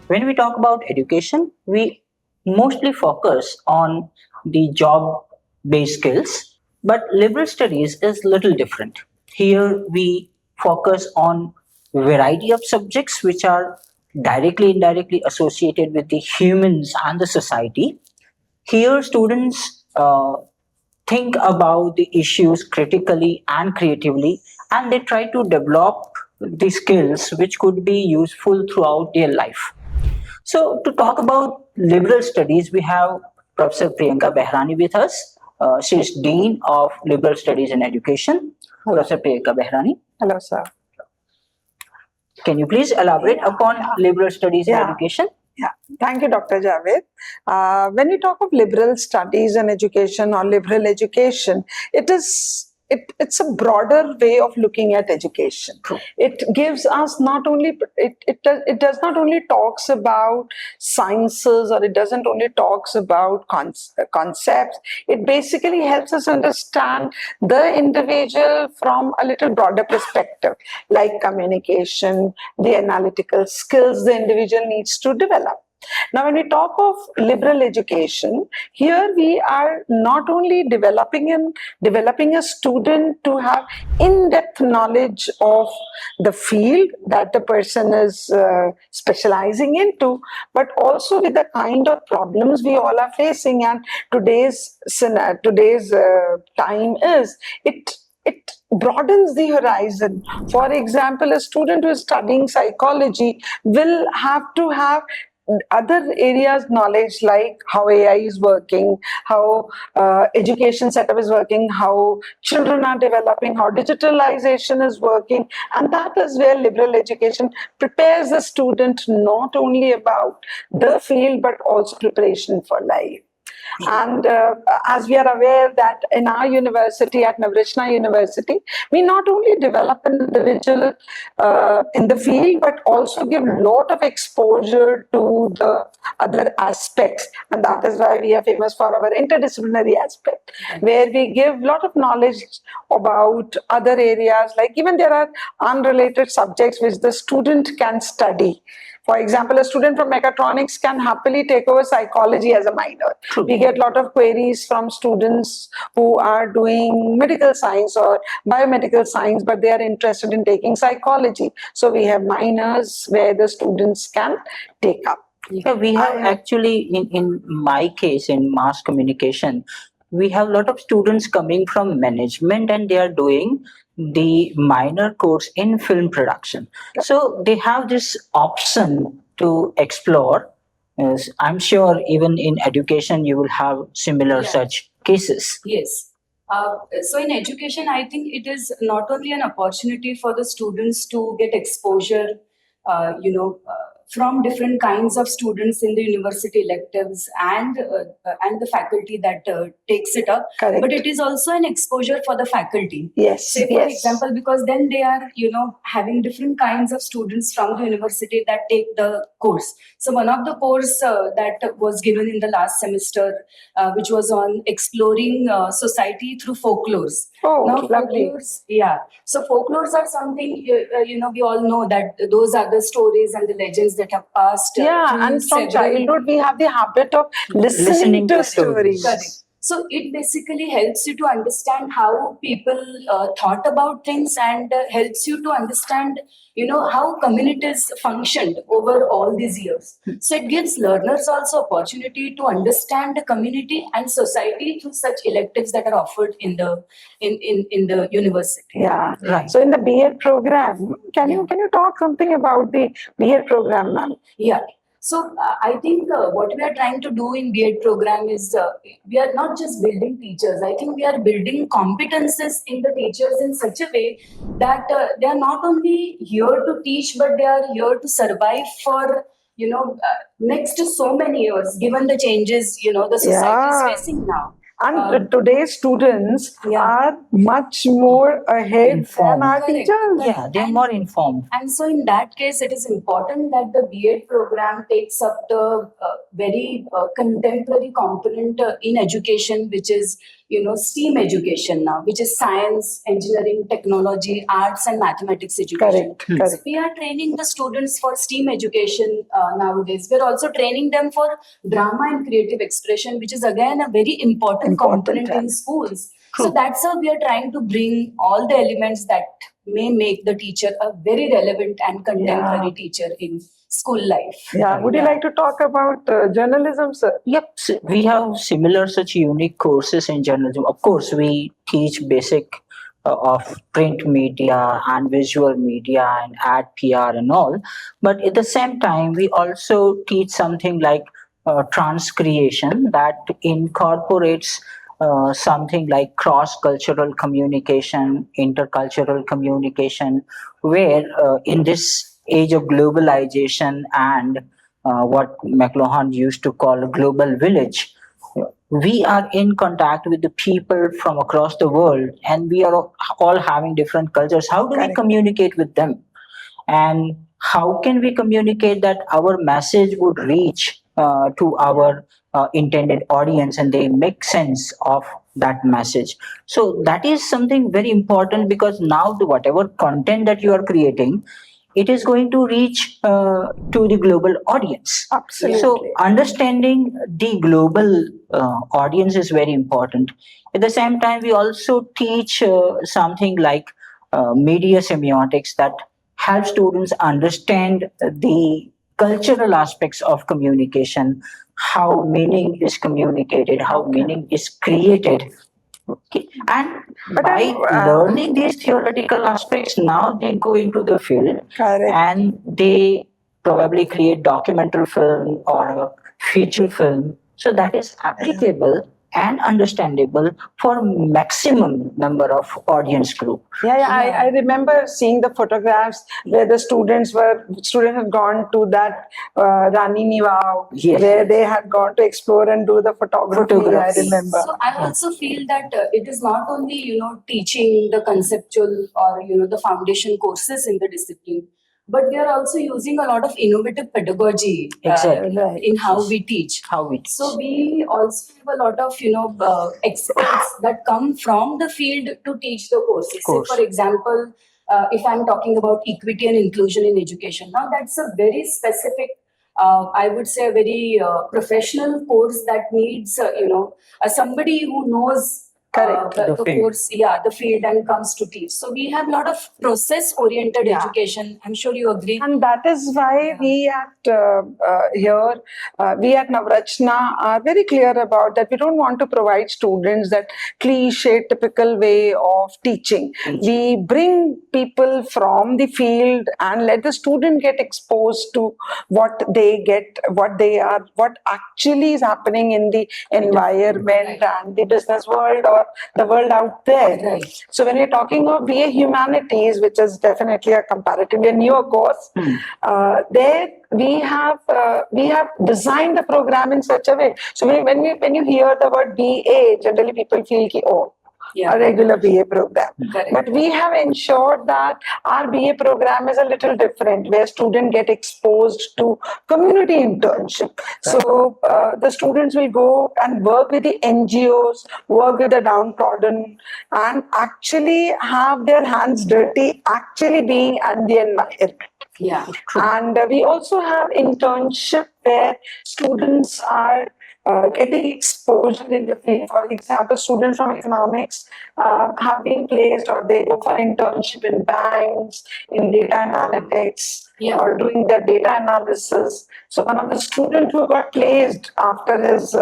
When we talk about education, we mostly focus on the job-based skills, but liberal studies is little different. Here we focus on variety of subjects which are directly indirectly associated with the humans and the society. Here students think about the issues critically and creatively, and they try to develop the skills which could be useful throughout their life. So, to talk about liberal studies, we have Professor Priyanka Behrani with us. She is Dean of Liberal Studies in Education. Professor Priyanka Behrani. Hello, sir. Can you please elaborate upon liberal studies in education? Yeah, thank you, Dr. Javed. When we talk of liberal studies and education or liberal education, it's a broader way of looking at education. True. It gives us not only, it does not only talks about sciences, or it doesn't only talks about concepts. It basically helps us understand the individual from a little broader perspective, like communication, the analytical skills the individual needs to develop. Now, when we talk of liberal education, here we are not only developing a student to have in-depth knowledge of the field that the person is specializing into, but also with the kind of problems we all are facing. And today's time is it broadens the horizon. For example, a student who is studying psychology will have to have other areas knowledge, like how AI is working, how education setup is working, how children are developing, how digitalization is working. And that is where liberal education prepares the student not only about the field but also preparation for life. And as we are aware that in our university, at Navrachana University, we not only develop an individual in the field, but also give a lot of exposure to the other aspects. And that is why we are famous for our interdisciplinary aspect, where we give a lot of knowledge about other areas, like even there are unrelated subjects which the student can study. For example, a student from mechatronics can happily take over psychology as a minor. True. We get a lot of queries from students who are doing medical science or biomedical science, but they are interested in taking psychology. So we have minors where the students can take up. Yeah, we have actually, in my case, in mass communication, we have a lot of students coming from management and they are doing the minor course in film production. So they have this option to explore. Yes, I'm sure even in education you will have similar such cases. Yes. So in education, I think it is not only an opportunity for the students to get exposure, from different kinds of students in the university electives and the faculty that takes it up. Correct. But it is also an exposure for the faculty. Yes. Say, for example, because then they are, having different kinds of students from the university that take the course. So one of the course that was given in the last semester, which was on exploring society through folklores. Oh, now, lovely. Folklores, yeah. So folklores are something, we all know that those are the stories and the legends that have passed. And from childhood, we have the habit of listening to stories. Correct. So it basically helps you to understand how people thought about things and helps you to understand, how communities functioned over all these years. So it gives learners also opportunity to understand the community and society through such electives that are offered in the university. Yeah, Right. So in the B.Ed program, can you talk something about the B.Ed program, ma'am? Yeah. So I think what we are trying to do in B.Ed program is we are not just building teachers. I think we are building competences in the teachers in such a way that they are not only here to teach, but they are here to survive for next to so many years, given the changes the society is facing now. And today's students Yeah. are much more ahead Informed. than our Correct, teachers. correct. Yeah, they're more informed. And so, in that case, it is important that the B.Ed program takes up the very contemporary component in education, which is, STEAM education now, which is science, engineering, technology, arts, and mathematics education. Correct, So correct. we are training the students for STEAM education nowadays. We're also training them for drama and creative expression, which is again a very important component in schools. So that's how we are trying to bring all the elements that may make the teacher a very relevant and contemporary teacher in school life. Yeah, would you like to talk about journalism, sir? Yep, we have similar such unique courses in journalism. Of course, we teach basic of print media and visual media and ad PR and all. But at the same time, we also teach something like transcreation that incorporates something like cross-cultural communication, intercultural communication, where in this age of globalization and what McLuhan used to call a global village, we are in contact with the people from across the world and we are all having different cultures. How do we Correct. communicate with them? And how can we communicate that our message would reach to our intended audience and they make sense of that message? So that is something very important, because now whatever content that you are creating, it is going to reach to the global audience. Absolutely. So understanding the global audience is very important. At the same time, we also teach something like media semiotics that help students understand the cultural aspects of communication, how meaning is communicated, how meaning is created. Okay. And by learning these theoretical aspects, now they go into the field Correct. and they probably create documentary film or a feature film. So that is applicable and understandable for maximum number of audience group. I remember seeing the photographs where the students had gone to that Rani Ni Vav, Yes. where they had gone to explore and do the photography. I remember. So I also feel that it is not only teaching the conceptual or the foundation courses in the discipline, but we are also using a lot of innovative pedagogy Exactly. in how we teach. So we also have a lot of experts that come from the field to teach the courses. Say, for example, if I'm talking about equity and inclusion in education, now that's a very specific, I would say a very professional course that needs somebody who knows the course, the field, and comes to teach. So we have a lot of process-oriented education. I'm sure you agree. And that is why we at Navrachana are very clear about that. We don't want to provide students that cliche, typical way of teaching. We bring people from the field and let the student get exposed to what they get, what actually is happening in the environment and the business world or the world out there. So when we're talking of B.A. Humanities, which is definitely a comparatively newer course, there we have designed the program in such a way. So when you hear the word B.A., generally people feel a regular B.A. program. But we have ensured that our B.A. program is a little different, where students get exposed to community internship. So the students will go and work with the NGOs, work with the downtrodden, and actually have their hands dirty, actually being in the environment. And we also have internship where students are getting exposure in the field. For example, students from economics have been placed, or they go for internship in banks, in data analytics, or doing their data analysis. So one of the students who got placed after his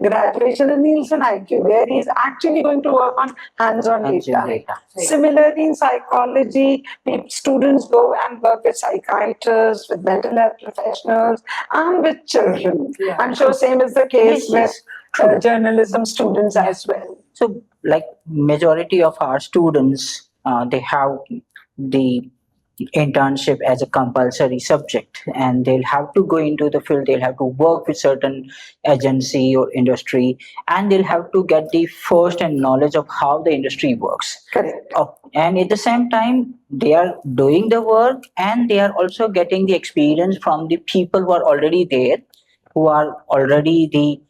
graduation is Nielsen IQ, where he's actually going to work on hands-on data. Similarly, in psychology, students go and work with psychiatrists, with mental health professionals, and with children. I'm sure same is the case with journalism students as well. So, like majority of our students, they have the internship as a compulsory subject, and they'll have to go into the field, they'll have to work with certain agency or industry, and they'll have to get the first hand knowledge of how the industry works. Correct. And at the same time, they are doing the work and they are also getting the experience from the people who are already there, who are already the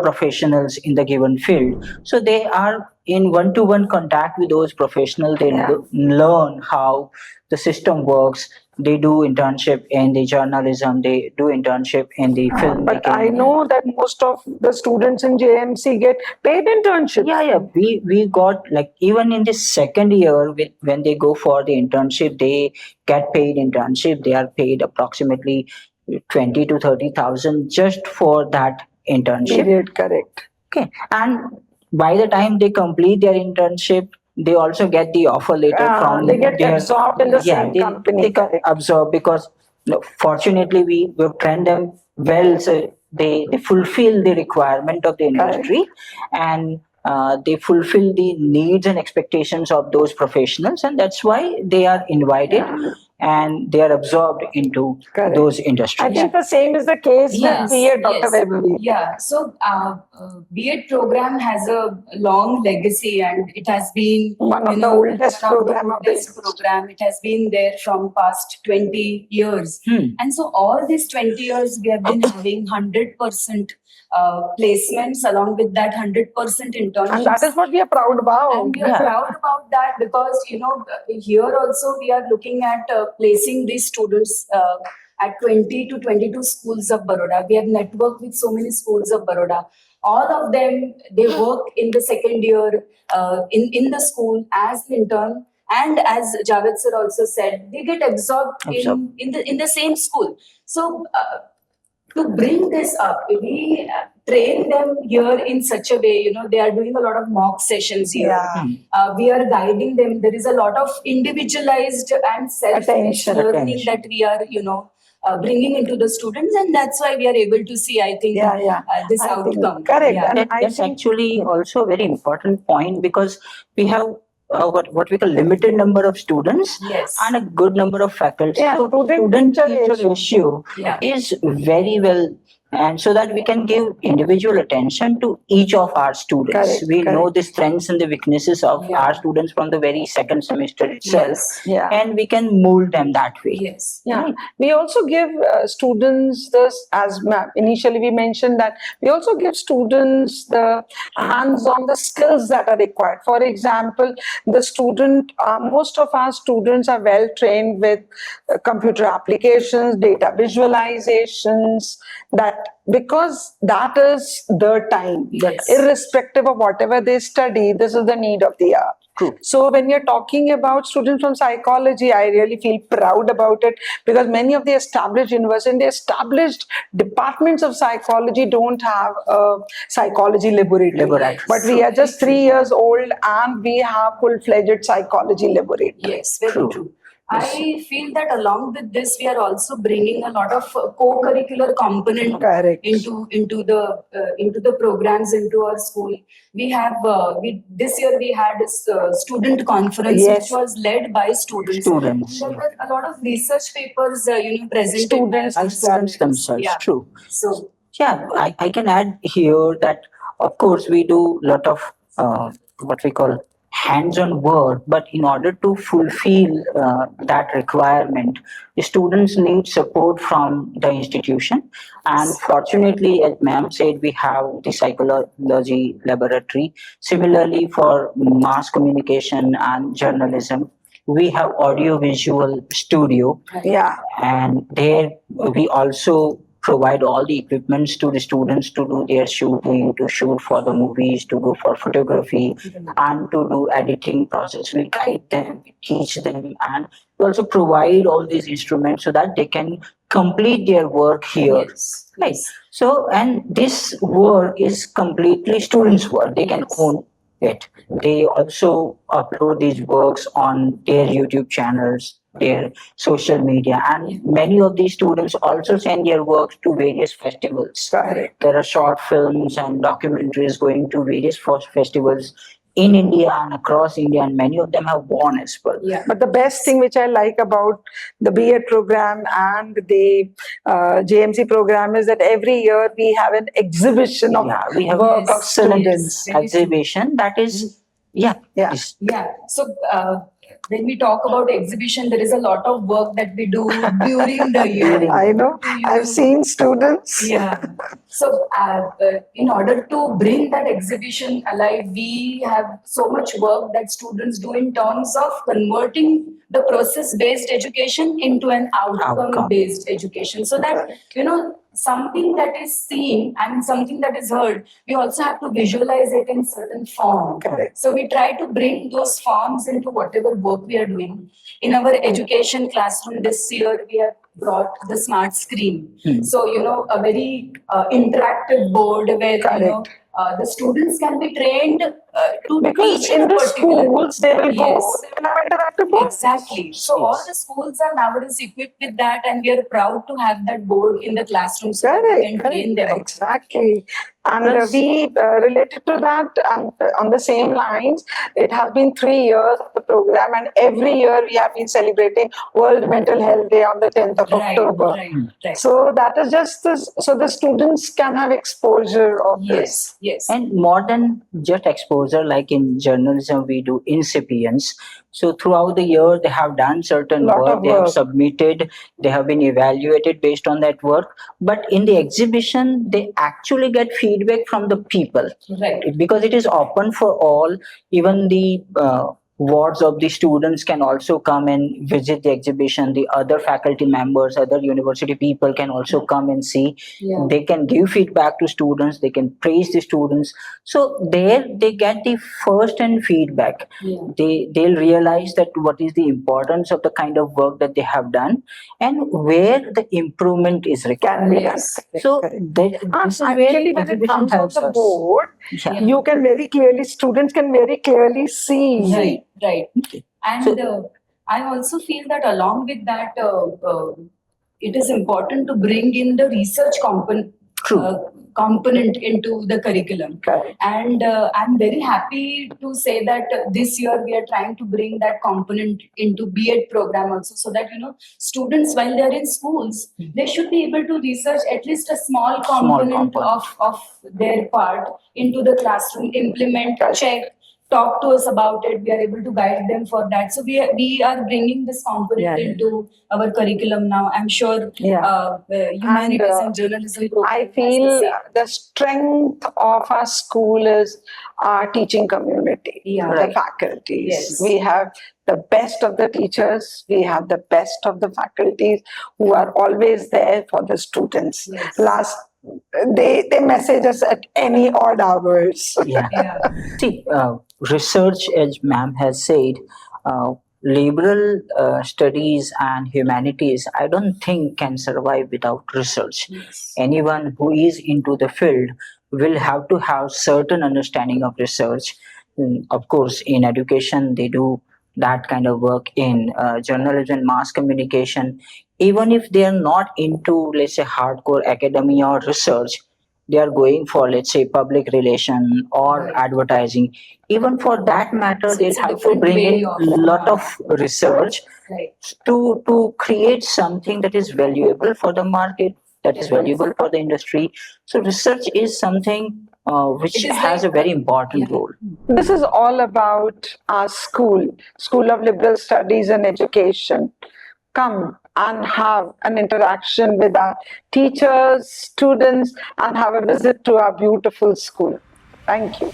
professionals in the given field. So they are in one-to-one contact with those professionals. They learn how the system works. They do internship in the journalism. They do internship in the filmmaking. But I know that most of the students in JMC get paid internships. Yeah. We got, like, even in the second year, when they go for the internship, they get paid internship. They are paid approximately 20 to 30,000 just for that internship. Period, correct. Okay, and by the time they complete their internship, they also get the offer letter from they get absorbed in the same company. They get absorbed because fortunately we've trained them well, so they fulfill the requirement of the industry, and they fulfill the needs and expectations of those professionals, and that's why they are invited and they are absorbed into those industries. I think the same is the case with B.Ed, Dr. Vaibhavi. Yeah, so B.Ed program has a long legacy, and it has been one of the oldest program. It has been there from past 20 years. And so all these 20 years we have been having 100% placements, along with that 100% internships. And that is what we are proud about. And we are proud about that because, here also we are looking at placing these students at 20 to 22 schools of Baroda. We have networked with so many schools of Baroda. All of them, they work in the second year in the school as an intern. And as Javed sir also said, they get absorbed in the same school. So to bring this up, we train them here in such a way, they are doing a lot of mock sessions here. We are guiding them. There is a lot of individualized and self-attention learning that we are, bringing into the students, and that's why we are able to see, I think, this outcome. Correct. And that's actually also a very important point, because we have what we call limited number of students and a good number of faculty. So student-teacher ratio is very well, and so that we can give individual attention to each of our students. We know the strengths and the weaknesses of our students from the very second semester itself, and we can mold them that way. We also give students this, as initially we mentioned, that we also give students the hands-on the skills that are required. For example, the student, most of our students are well trained with computer applications, data visualizations, because that is their time. Irrespective of whatever they study, this is the need of the hour. So when you're talking about students from psychology, I really feel proud about it, because many of the established universities and the established departments of psychology don't have a psychology laboratory. But we are just 3 years old and we have full-fledged psychology laboratory. Yes, very true. I feel that along with this, we are also bringing a lot of co-curricular component into the programs, into our school. We have this year we had a student conference which was led by students. There were a lot of research papers, presented by students themselves. True. So I can add here that of course we do a lot of what we call hands-on work, but in order to fulfill that requirement, the students need support from the institution. And fortunately, as ma'am said, we have the psychology laboratory. Similarly, for mass communication and journalism, we have audio-visual studio. And there we also provide all the equipments to the students to do their shooting, to shoot for the movies, to go for photography, and to do editing process. We guide them, we teach them, and we also provide all these instruments so that they can complete their work here. So, and this work is completely students' work. They can own it. They also upload these works on their YouTube channels, their social media, and many of these students also send their works to various festivals. There are short films and documentaries going to various festivals in India and across India, and many of them have won as well. Yeah. But the best thing which I like about the B.Ed program and the JMC program is that every year we have an exhibition of We have work of excellent students. Very true. exhibition that is, Yeah. Yeah. So when we talk about exhibition, there is a lot of work that we do during the year. I know. I've seen students. Yeah. So in order to bring that exhibition alive, we have so much work that students do in terms of converting the process-based education into an outcome-based education. So that, something that is seen and something that is heard, we also have to visualize it in certain form. Correct. So we try to bring those forms into whatever work we are doing. In our education classroom this year, we have brought the smart screen. So, a very interactive board where, Correct. The students can be trained to Because teach in a the particular. schools, they will go, Yes. they will have interactive boards. Exactly. So all the schools are nowadays equipped with that, and we are proud to have that board in the classroom so that we can train them. Exactly. And Plus- we related to that on the same lines. It has been 3 years of the program, and every year we have been celebrating World Mental Health Day on the 10th of October. Right. So that is just this, so the students can have exposure of this. Yes. and more than just exposure, like in journalism, we do incipients. So throughout the year, they have done certain Lot work, of they have work. submitted, they have been evaluated based on that work. But in the exhibition, they actually get feedback from the people Right. because it is open for all. Even the wards of the students can also come and visit the exhibition. The other faculty members, other university people can also come and see. Yeah. They can give feedback to students, they can praise the students. So there they get the first hand feedback. Yeah. They'll realize that what is the importance of the kind of work that they have done and where the improvement is Can required. be done. Yes. So Correct. this is where Actually, when it exhibition comes on helps the us. board, Yeah. you can very clearly, students can very clearly see. Right. Okay. And I also feel that along with that, it is important to bring in the research component into the curriculum. Correct. And I'm very happy to say that this year we are trying to bring that component into B.Ed program also, so that students, while they are in schools, they should be able to research at least a small component of their part into the classroom, implement, check, talk to us about it. We are able to guide them for that. So we are bringing this component into our curriculum now. I'm sure humanities and journalism program I has the feel same. the strength of our school is our teaching community, Yeah. the Right. faculties. Yes. We have the best of the teachers, we have the best of the faculties who are always there for the students. Yes. They message us at any odd hours. Yeah. Yeah. See, research, as ma'am has said, liberal studies and humanities, I don't think can survive without research. Yes. Anyone who is into the field will have to have certain understanding of research. Of course, in education, they do that kind of work in journalism, mass communication. Even if they are not into, let's say, hardcore academia or research, they are going for, let's say, public relation or Right. advertising. Even for that matter, So they'll it's a have to different bring way in of- a lot of research Right. to create something that is valuable for the market, that is valuable for the industry. So research is something which It is has a like- very important Yeah. role. This is all about our School of Liberal Studies and Education. Come and have an interaction with our teachers, students, and have a visit to our beautiful school. Thank you.